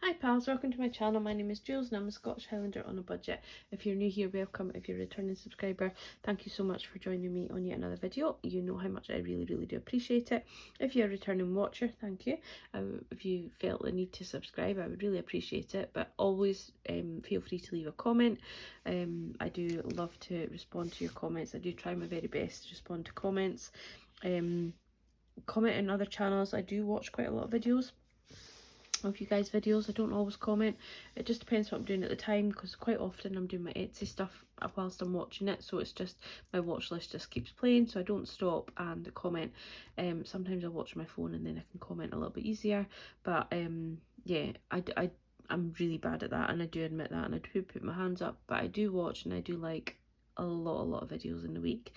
Hi pals, welcome to my channel. My name is Julz and I'm a Scottish Highlander on a budget. If you're new here, welcome. If you're a returning subscriber, thank you so much for joining me on yet another video. You know how much I really do appreciate it. If you're a returning watcher, thank you. If you felt the need to subscribe, I would really appreciate it. But always feel free to leave a comment. I do love to respond to your comments. I do try my very best to respond to comments. Comment in other channels. I do watch quite a lot of videos of you guys' videos. I don't always comment. It just depends what I'm doing at the time, because quite often I'm doing my Etsy stuff whilst I'm watching it, so it's just my watch list just keeps playing, so I don't stop and comment. Sometimes I watch my phone and then I can comment a little bit easier, but yeah, I'm really bad at that, and I do admit that, and I do put my hands up, but I do watch and I do like a lot of videos in the week.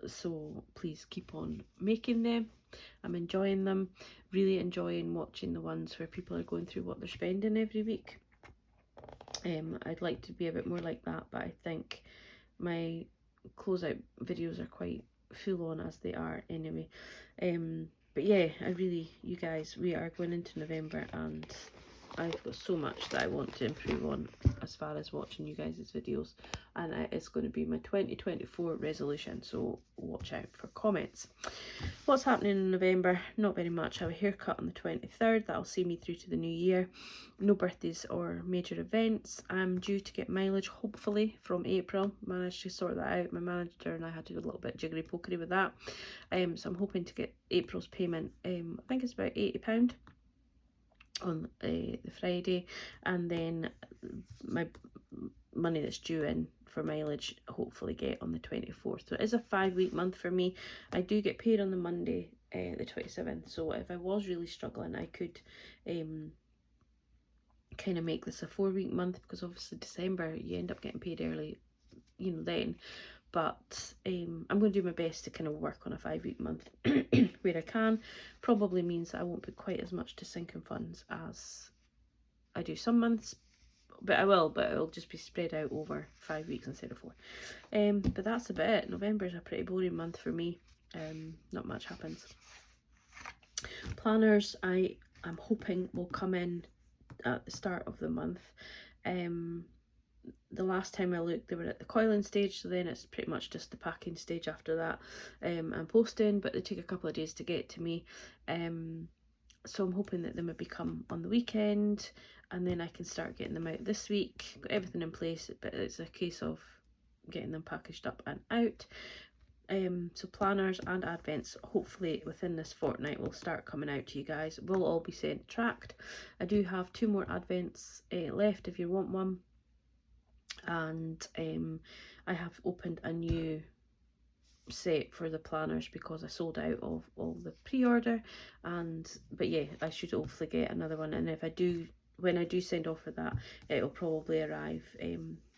So please keep on making them. I'm enjoying them, really enjoying watching the ones where people are going through what they're spending every week. I'd like to be a bit more like that, but I think my closeout videos are quite full on as they are anyway. But yeah, you guys, we are going into November and I've got so much that I want to improve on as far as watching you guys' videos, and it's going to be my 2024 resolution, so watch out for comments. What's happening in November? Not very much. I have a haircut on the 23rd, that'll see me through to the new year. No birthdays or major events. I'm due to get mileage hopefully from April. Managed to sort that out. My manager and I had to do a little bit of jiggery pokery with that. So I'm hoping to get April's payment. I think it's about £80 on the Friday, and then my money that's due in for mileage hopefully get on the 24th. So it is a 5-week month for me. I do get paid on the Monday, the 27th, so if I was really struggling I could kind of make this a 4-week month, because obviously December you end up getting paid early, you know, then. But I'm going to do my best to kind of work on a 5-week month where I can. Probably means that I won't put quite as much to sinking funds as I do some months, but I will, but it'll just be spread out over 5 weeks instead of 4. But that's about it. November's a pretty boring month for me. Not much happens. Planners, I'm hoping will come in at the start of the month. The last time I looked, they were at the coiling stage, so then it's pretty much just the packing stage after that, and posting, but they take a couple of days to get to me. So I'm hoping that they maybe come on the weekend, and then I can start getting them out this week. Got everything in place, but it's a case of getting them packaged up and out. So planners and advents, hopefully within this fortnight, will start coming out to you guys. Will all be sent tracked. I do have 2 more advents left if you want one, and I have opened a new set for the planners because I sold out of all the pre-order, but yeah, I should hopefully get another one, and if I do, when I do send off for that, it'll probably arrive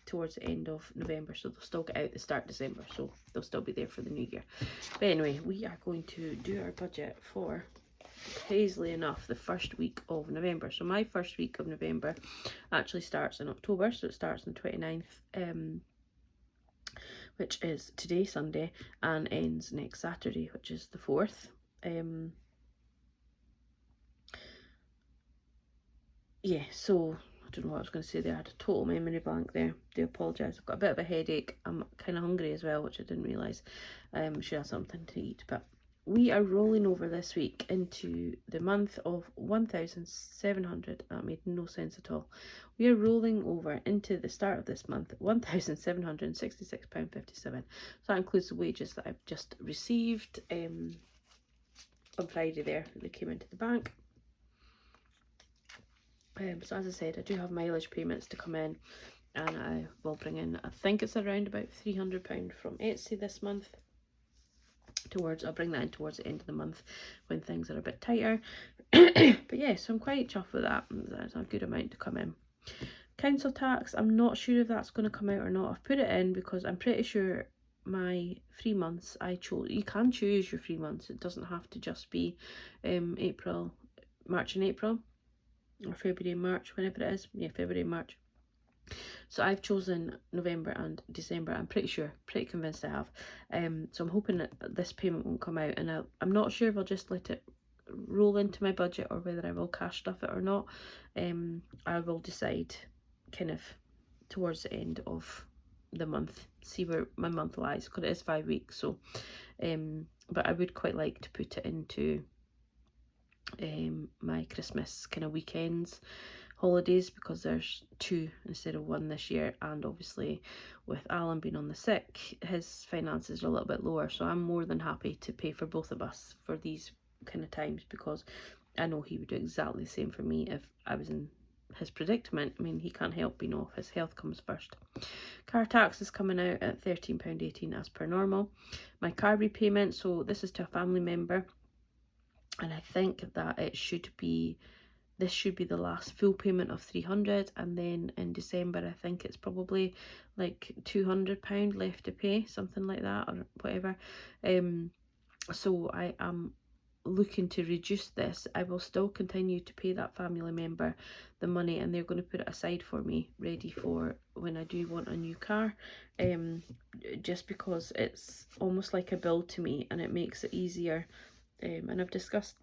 towards the end of November, so they'll still get out the start December, so they'll still be there for the new year. But anyway, we are going to do our budget for, crazily enough, the first week of November. So my first week of November actually starts in October, so it starts on the 29th, which is today, Sunday, and ends next Saturday, which is the 4th. Yeah, so I don't know what I was going to say there. I had a total memory blank there. Do apologise. I've got a bit of a headache. I'm kind of hungry as well, which I didn't realise. Should have something to eat. But we are rolling over this week into the month of 1,700. That made no sense at all. We are rolling over into the start of this month, £1,766.57. So that includes the wages that I've just received on Friday there. They came into the bank. So as I said, I do have mileage payments to come in, and I will bring in, I think it's around about £300 from Etsy this month. I'll bring that in towards the end of the month when things are a bit tighter. But yeah, so I'm quite chuffed with that. There's a good amount to come in. Council tax, I'm not sure if that's going to come out or not. I've put it in because I'm pretty sure my 3 months I chose, you can choose your 3 months. It doesn't have to just be March and April, or February and March, whenever it is. Yeah, February and March. So I've chosen November and December. I'm pretty convinced I have. So I'm hoping that this payment won't come out, and I'm not sure if I'll just let it roll into my budget or whether I will cash stuff it or not, I will decide kind of towards the end of the month, see where my month lies, because it is 5 weeks. So but I would quite like to put it into my Christmas kind of weekends holidays, because there's 2 instead of 1 this year, and obviously with Alan being on the sick, his finances are a little bit lower, so I'm more than happy to pay for both of us for these kind of times, because I know he would do exactly the same for me if I was in his predicament. I mean, he can't help being off, his health comes first. Car tax is coming out at £13.18 as per normal. My car repayment, so this is to a family member, and I think that it should be, this should be the last full payment of £300, and then in December I think it's probably like £200 left to pay, something like that, or whatever. So I am looking to reduce this. I will still continue to pay that family member the money, and they're going to put it aside for me, ready for when I do want a new car, just because it's almost like a bill to me, and it makes it easier. And I've discussed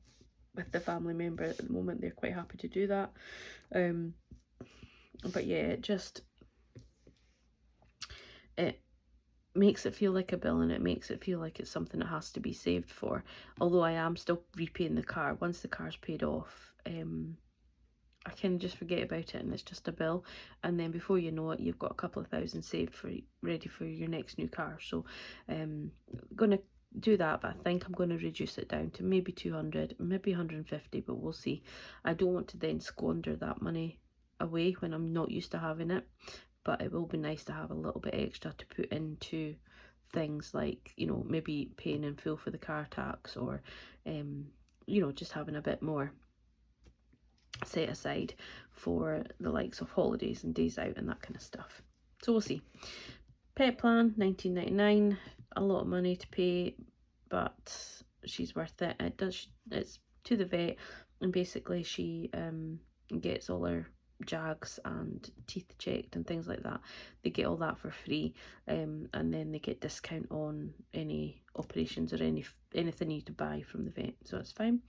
with the family member at the moment, they're quite happy to do that. But yeah, it makes it feel like a bill, and it makes it feel like it's something that has to be saved for. Although I am still repaying the car. Once the car's paid off, I can just forget about it, and it's just a bill, and then before you know it, you've got a couple of thousand saved for ready for your next new car. So gonna do that, but I think I'm going to reduce it down to maybe 200, maybe 150, but we'll see. I don't want to then squander that money away when I'm not used to having it, but it will be nice to have a little bit extra to put into things like, you know, maybe paying in full for the car tax, or you know, just having a bit more set aside for the likes of holidays and days out and that kind of stuff. So we'll see. Pet plan, £19.99, a lot of money to pay, but she's worth it. It's to the vet, and basically she gets all her jags and teeth checked and things like that. They get all that for free, and then they get discount on any operations or anything you need to buy from the vet, so it's fine.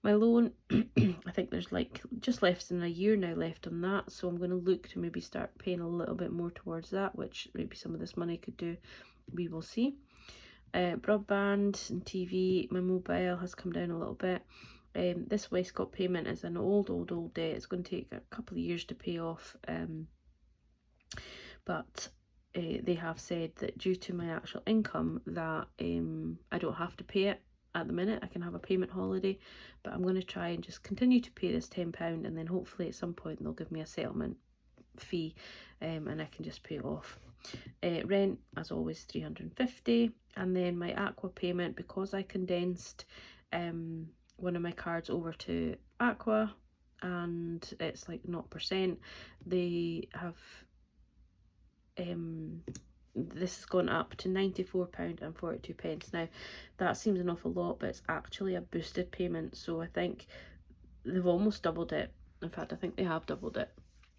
My loan, I think there's like just less than a year now left on that, so I'm going to look to maybe start paying a little bit more towards that, which maybe some of this money could do. We will see. Broadband and TV, my mobile has come down a little bit. This Westcott payment is an old debt. It's going to take a couple of years to pay off, but they have said that due to my actual income that I don't have to pay it at the minute. I can have a payment holiday, but I'm going to try and just continue to pay this £10, and then hopefully at some point they'll give me a settlement fee, and I can just pay it off. Rent, as always, £350, and then my Aqua payment, because I condensed one of my cards over to Aqua, and it's like 0%, they have this has gone up to £94.42. Now that seems an awful lot, but it's actually a boosted payment, so I think they've almost doubled it. In fact, I think they have doubled it,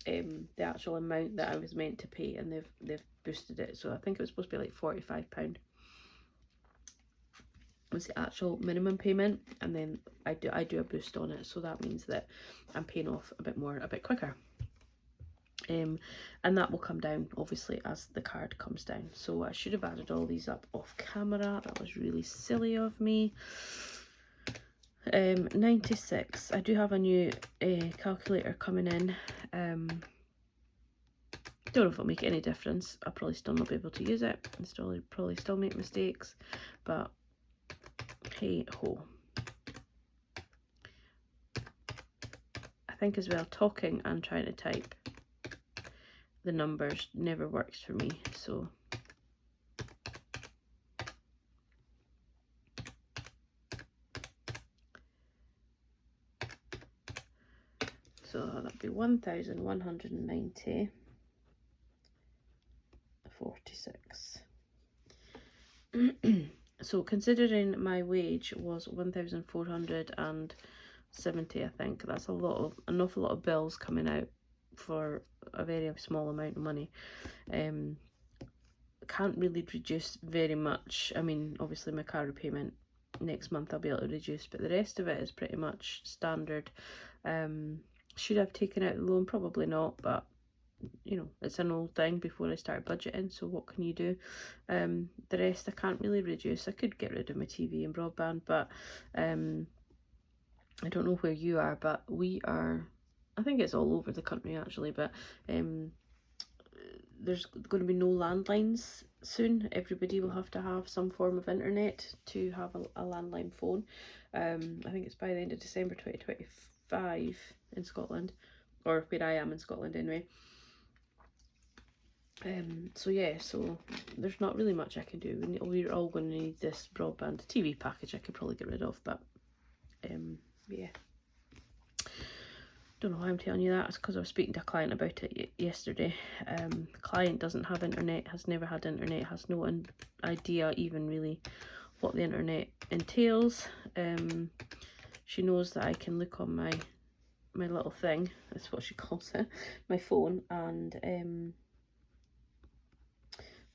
the actual amount that I was meant to pay, and they've boosted it. So I think it was supposed to be like £45 was the actual minimum payment, and then I do a boost on it, so that means that I'm paying off a bit more, a bit quicker. And that will come down obviously as the card comes down. So I should have added all these up off camera. That was really silly of me. 96. I do have a new calculator coming in. Don't know if it'll make any difference. I'll probably still not be able to use it, and probably still make mistakes, but hey ho. I think as well, talking and trying to type the numbers never works for me, so that'd be 1,190 46. So considering my wage was 1,470, I think that's an awful lot of bills coming out for a very small amount of money. Can't really reduce very much. I mean, obviously my car repayment next month I'll be able to reduce, but the rest of it is pretty much standard. Should I have taken out the loan? Probably not, but you know, it's an old thing before I started budgeting, so what can you do? The rest I can't really reduce. I could get rid of my TV and broadband, but I don't know where you are, but we are, I think it's all over the country actually, but there's going to be no landlines soon. Everybody will have to have some form of internet to have a landline phone. I think it's by the end of December 2025 in Scotland, or where I am in Scotland anyway. So yeah, so there's not really much I can do. We're all going to need this broadband. TV package I could probably get rid of, but yeah. Don't know why I'm telling you that. It's because I was speaking to a client about it yesterday. The client doesn't have internet, has never had internet, has no idea even really what the internet entails. She knows that I can look on my little thing, that's what she calls it, my phone, and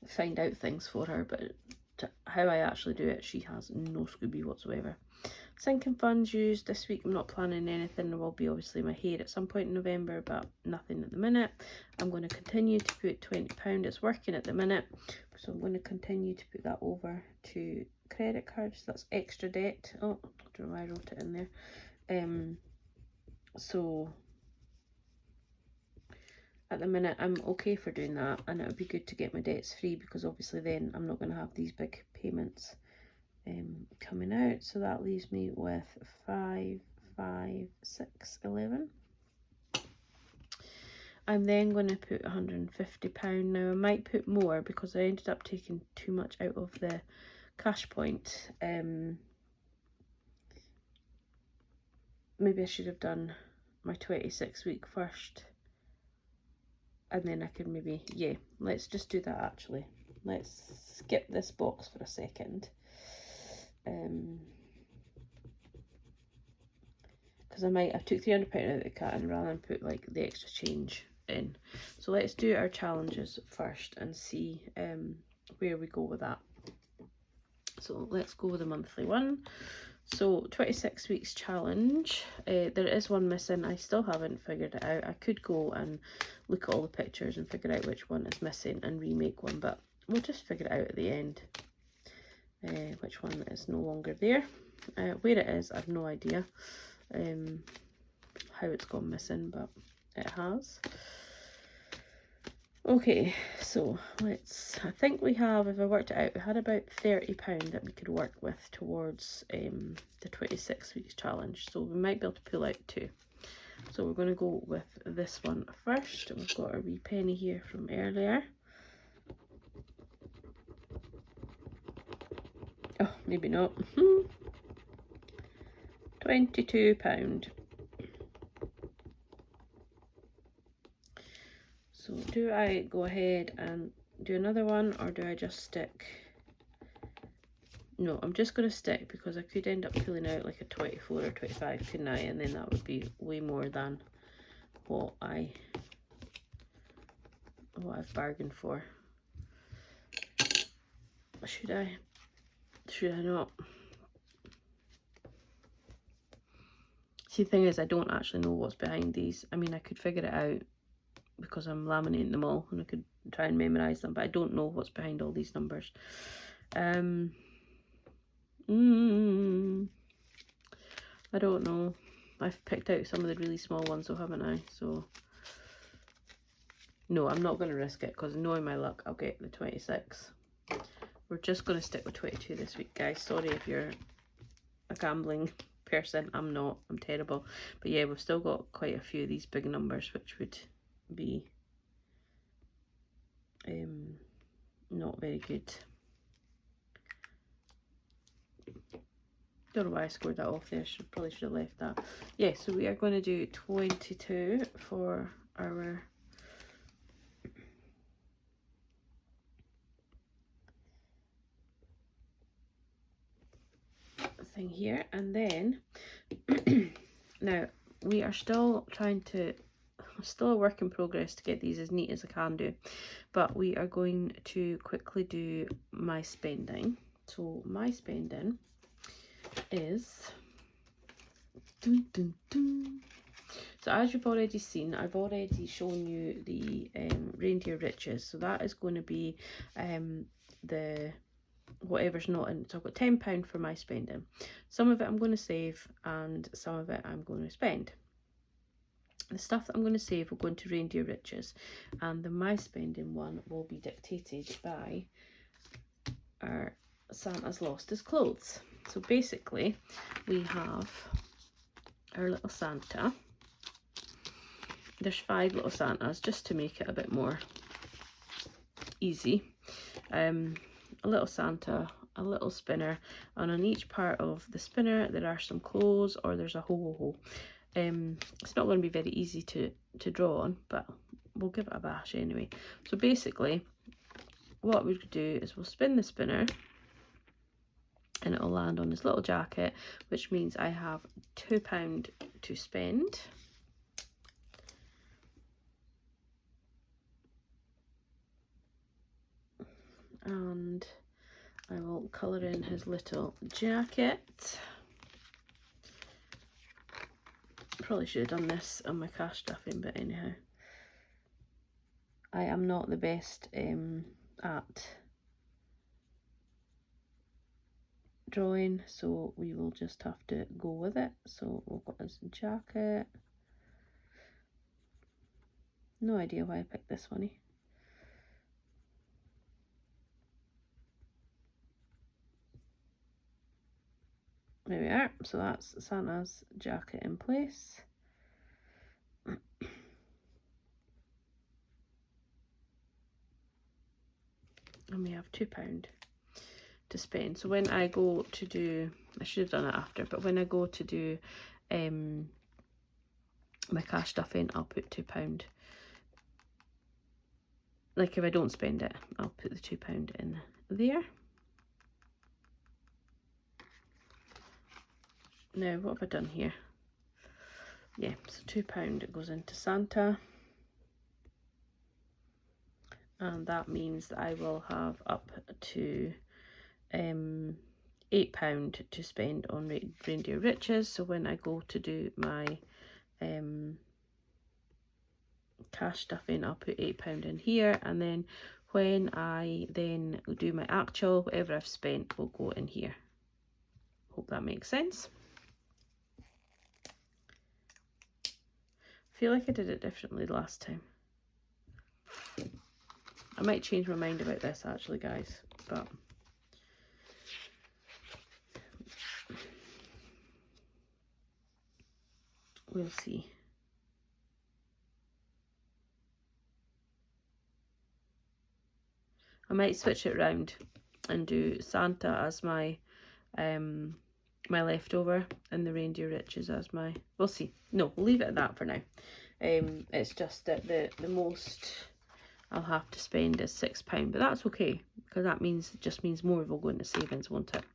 find out things for her, but how I actually do it, she has no Scooby whatsoever. Sinking funds used this week. I'm not planning anything. There will be obviously my hair at some point in November, but nothing at the minute. I'm going to continue to put £20. It's working at the minute, so I'm going to continue to put that over to credit cards. That's extra debt. Oh, I don't know why I wrote it in there. So at the minute I'm okay for doing that, and it would be good to get my debts free, because obviously then I'm not going to have these big payments coming out. So that leaves me with 5, 5, 6, 11. I'm then going to put £150. Now I might put more because I ended up taking too much out of the cash point. Maybe I should have done my 26 week first, and then I could maybe, yeah, let's just do that actually. Let's skip this box for a second. Because I took £300 out of the carton rather than put like the extra change in. So let's do our challenges first and see where we go with that. So let's go with the monthly one. So 26 weeks challenge, there is one missing. I still haven't figured it out. I could go and look at all the pictures and figure out which one is missing and remake one, but we'll just figure it out at the end, which one is no longer there. Where it is, I have no idea how it's gone missing, but it has. Okay, so let's, I think we have, if I worked it out, we had about £30 that we could work with towards the 26 weeks challenge. So we might be able to pull out 2. So we're going to go with this one first. We've got a wee penny here from earlier. Oh, maybe not. £22. So do I go ahead and do another one, or do I just stick? No, I'm just going to stick, because I could end up pulling out like a 24 or 25, couldn't I? And then that would be way more than what I've bargained for. Should I? Should I not? See, the thing is, I don't actually know what's behind these. I mean, I could figure it out because I'm laminating them all, and I could try and memorize them, but I don't know what's behind all these numbers. I don't know. I've picked out some of the really small ones though, haven't I? So no, I'm not going to risk it, because knowing my luck, I'll get the 26. We're just going to stick with 22 this week, guys. Sorry if you're a gambling person. I'm not. I'm terrible. But yeah, we've still got quite a few of these big numbers, which would be not very good. Don't know why I scored that off there. Probably should have left that. Yeah, so we are going to do 22 for our thing here, and then now we are still trying to, still a work in progress to get these as neat as I can do, but we are going to quickly do my spending. So my spending, is, dun, dun, dun. So as you've already seen, I've already shown you the reindeer riches. So that is going to be the whatever's not in. So I've got £10 for my spending. Some of it I'm going to save and some of it I'm going to spend. The stuff that I'm going to save will go into reindeer riches, and the my spending one will be dictated by our Santa's lost his clothes. So basically we have our little Santa. There's 5 little Santas just to make it a bit more easy. A little Santa, a little spinner, and on each part of the spinner there are some clothes, or there's a ho ho ho. It's not going to be very easy to draw on, but we'll give it a bash anyway. So basically what we do is we'll spin the spinner and it'll land on this little jacket, which means I have £2 to spend. And I will colour in his little jacket. Probably should have done this on my cash stuffing, but anyhow. I am not the best at drawing, so we will just have to go with it. So we've got his jacket. No idea why I picked this one. There we are. So that's Santa's jacket in place. And we have £2 to spend. So when I go to do, I should have done it after, but when I go to do my cash stuffing, I'll put £2. Like if I don't spend it, I'll put the £2 in there. Now what have I done here? Yeah, so £2 goes into Santa. And that means that I will have up to £8 to spend on reindeer riches. So when I go to do my cash stuffing, I'll put £8 in here, and then when I then do my actual, whatever I've spent will go in here. Hope that makes sense. I feel like I did it differently last time. I might change my mind about this actually, guys, but we'll see. I might switch it round and do Santa as my my leftover and the reindeer riches as my, we'll see. No, we'll leave it at that for now. It's just that the most I'll have to spend is £6, but that's okay, because that means, it just means more will go into savings, won't it?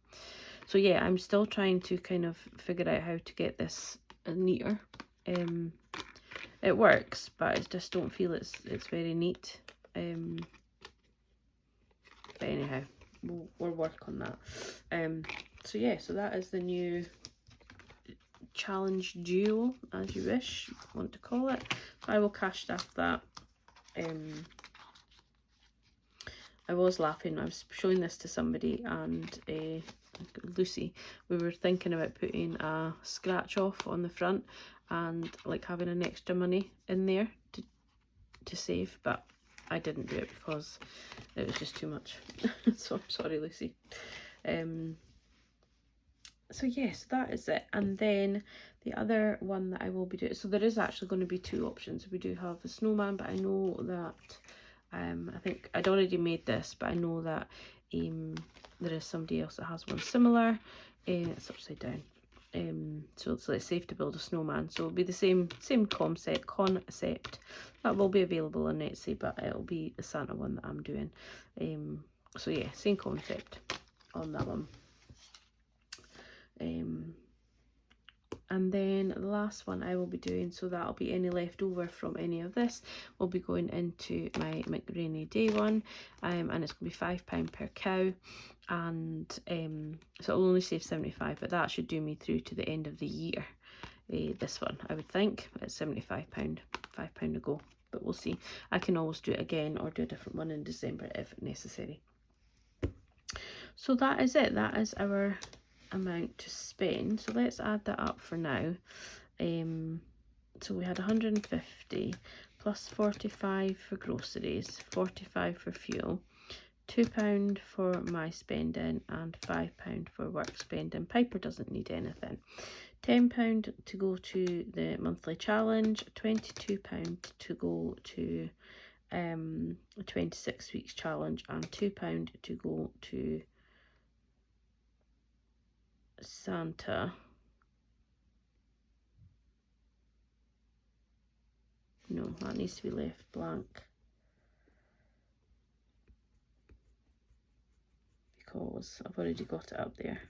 So yeah, I'm still trying to kind of figure out how to get this neater. It works, but I just don't feel it's very neat. But anyhow, we'll work on that. So yeah, so that is the new challenge duo, as you wish, want to call it. I will cash stuff that. I was laughing, I was showing this to somebody, and Lucy, we were thinking about putting a scratch off on the front and like having an extra money in there to save, but I didn't do it because it was just too much. So I'm sorry, Lucy. So yes, that is it. And then the other one that I will be doing, so there is actually going to be 2 options. We do have the snowman, but I know that I think I'd already made this, but I know that there is somebody else that has one similar. It's upside down. So it's like safe to build a snowman. So it'll be the same concept. That will be available on Etsy, but it'll be the Santa one that I'm doing. So yeah, same concept on that one. And then the last one I will be doing, so that'll be any left over from any of this, will be going into my McRainy Day one, and it's going to be £5 per cow, and so I'll only save 75, but that should do me through to the end of the year. This one, I would think, it's £75, £5 to go, but we'll see. I can always do it again or do a different one in December if necessary. So that is it. That is our amount to spend. So let's add that up for now. So we had 150 plus 45 for groceries, 45 for fuel, £2 for my spending, and £5 for work spending. Piper doesn't need anything. £10 to go to the monthly challenge, £22 to go to a 26 weeks challenge, and £2 to go to Santa. No, that needs to be left blank because I've already got it up there.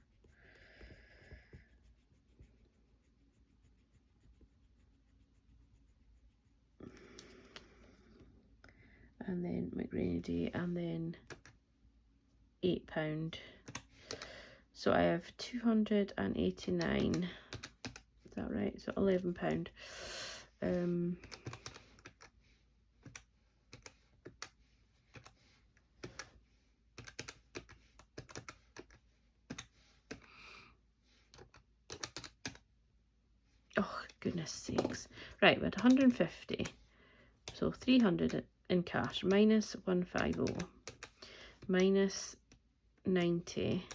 And then McRainy Day, and then £8. So I have 289. Is that right? So £11. Oh, goodness sakes. Right, we had 150. So 300 in cash, minus 150, minus 90,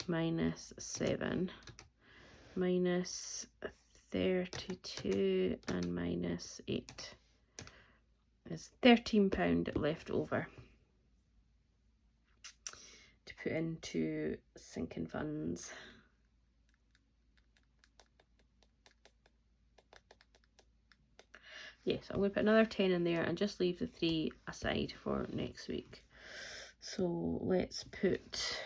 minus 7, minus 32, and minus 8. There's £13 left over to put into sinking funds. Yes, I'm going to put another 10 in there and just leave the 3 aside for next week. So let's put,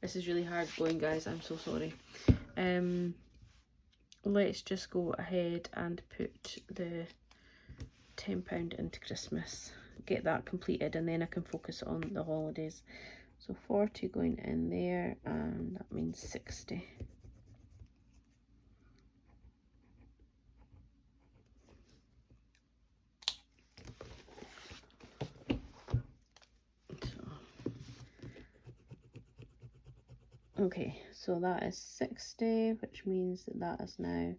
this is really hard going, guys, I'm so sorry. Let's just go ahead and put the £10 into Christmas, get that completed, and then I can focus on the holidays. So 40 going in there, and that means 60. Okay, so that is 60, which means that that is now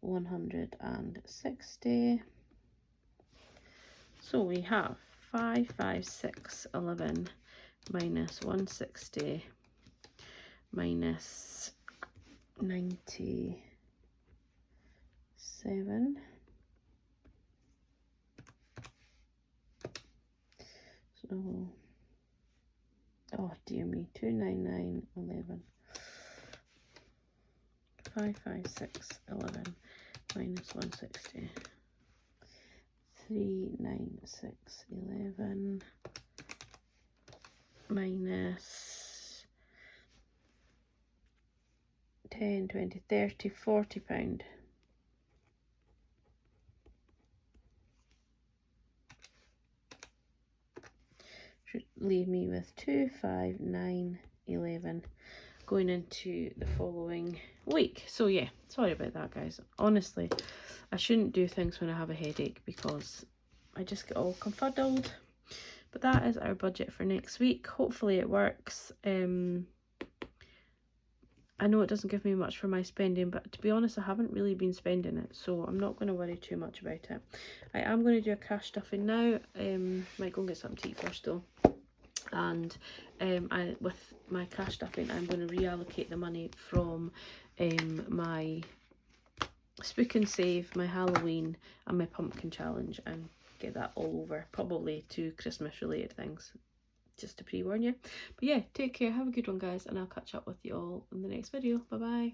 160. So we have 5, 5, 6, 11 minus 160 minus 97. So, oh dear me, 299, 11. 5, 5, 6, 11 minus 160. 3, 9, 6, 11 minus 10, 20, 30, £40. Should leave me with 2, 5, 9, 11 going into the following week. So yeah, sorry about that, guys. Honestly, I shouldn't do things when I have a headache because I just get all confuddled. But that is our budget for next week. Hopefully it works. I know it doesn't give me much for my spending, but to be honest, I haven't really been spending it, so I'm not going to worry too much about it. I am going to do a cash stuffing now. Might go and get something to eat first though. And with my cash stuffing, I'm going to reallocate the money from my Spook and Save, my Halloween, and my pumpkin challenge, and get that all over, probably to Christmas related things, just to pre-warn you. But yeah, take care, have a good one, guys, and I'll catch up with you all in the next video. Bye bye.